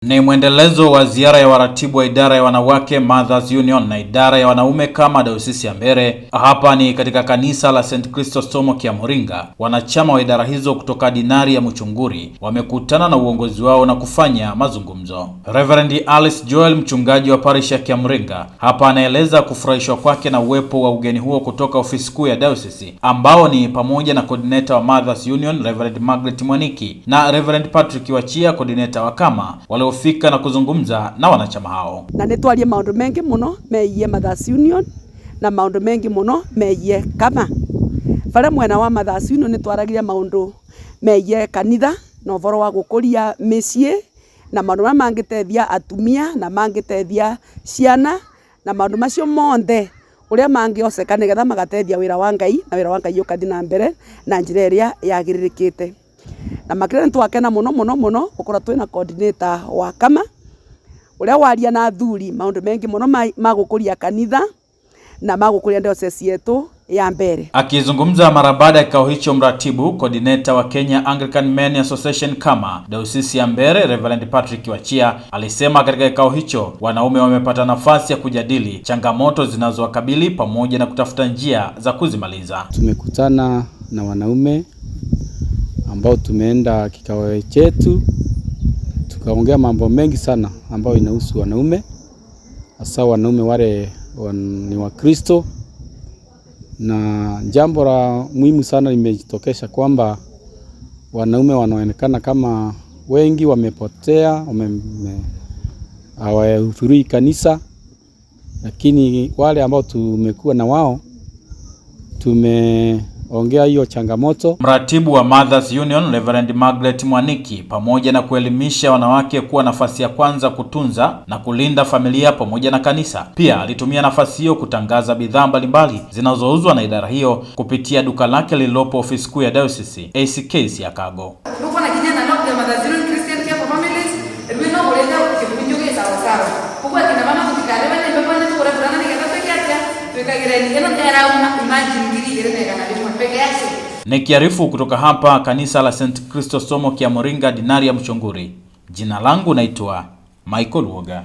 Ni mwendelezo wa ziara ya waratibu wa idara ya wanawake Mothers Union na idara ya wanaume kama Dayosisi ya Mbeere. Hapa ni katika kanisa la St. Chrysostom Kiamuringa. Wanachama wa idara hizo kutoka dinari ya Muchunguri wamekutana na uongozi wao na kufanya mazungumzo. Reverend Alice Joel, mchungaji wa parish ya Kiamuringa, hapa anaeleza kufurahishwa kwake na uwepo wa ugeni huo kutoka ofisi kuu ya Dayosisi, ambao ni pamoja na coordinator wa Mothers Union Reverend Margaret Mwaniki na Reverend Patrick Wachia, coordinator wa Kama, waliofika na kuzungumza na wanachama hao. Na nitwarie maundu mengi muno meiye Mothers Union na maundu mengi muno meiye Kama. Fare mwena wa Mothers Union nitwaragiria maundu meiye kanitha na uvoro wa gukuria micii na maundu ma mangitethia atumia na mangitethia ciana na maundu macio monthe uria mangioceka nigetha magatethia wira wa Ngai na wira wa Ngai ukathi na mbere na njira iria yagiririkite. Na makire ntwakena muno ukora twina coordinator wa Kama uria waria na athuri maundu mengi muno magukuria kanitha na magukuria diocese yetu ya Mbeere. Akizungumza mara baada ya kikao hicho, mratibu coordinator wa Kenya Anglican Men Association Kama Dayosisi ya Mbeere Reverend Patrick Wachia alisema katika kikao hicho wanaume wamepata nafasi ya kujadili changamoto zinazowakabili pamoja na kutafuta njia za kuzimaliza. Tumekutana na wanaume ambao tumeenda kikao chetu tukaongea mambo mengi sana ambayo inahusu wanaume, hasa wanaume wale ni wa Kristo, na jambo la muhimu sana limejitokesha kwamba wanaume wanaonekana kama wengi wamepotea, hawahudhurii kanisa, lakini wale ambao tumekuwa na wao tumeongea hiyo changamoto. Mratibu wa Mothers Union Reverend Margaret Mwaniki, pamoja na kuelimisha wanawake kuwa nafasi ya kwanza kutunza na kulinda familia pamoja na kanisa, pia alitumia nafasi hiyo kutangaza bidhaa mbalimbali zinazouzwa na idara hiyo kupitia duka lake lililopo ofisi kuu ya Dayosisi ACK Siakago. Nikiarifu kutoka hapa kanisa la St. Chrysostom Kiamuringa dinari ya Muchunguri, jina langu naitwa Michael Woga.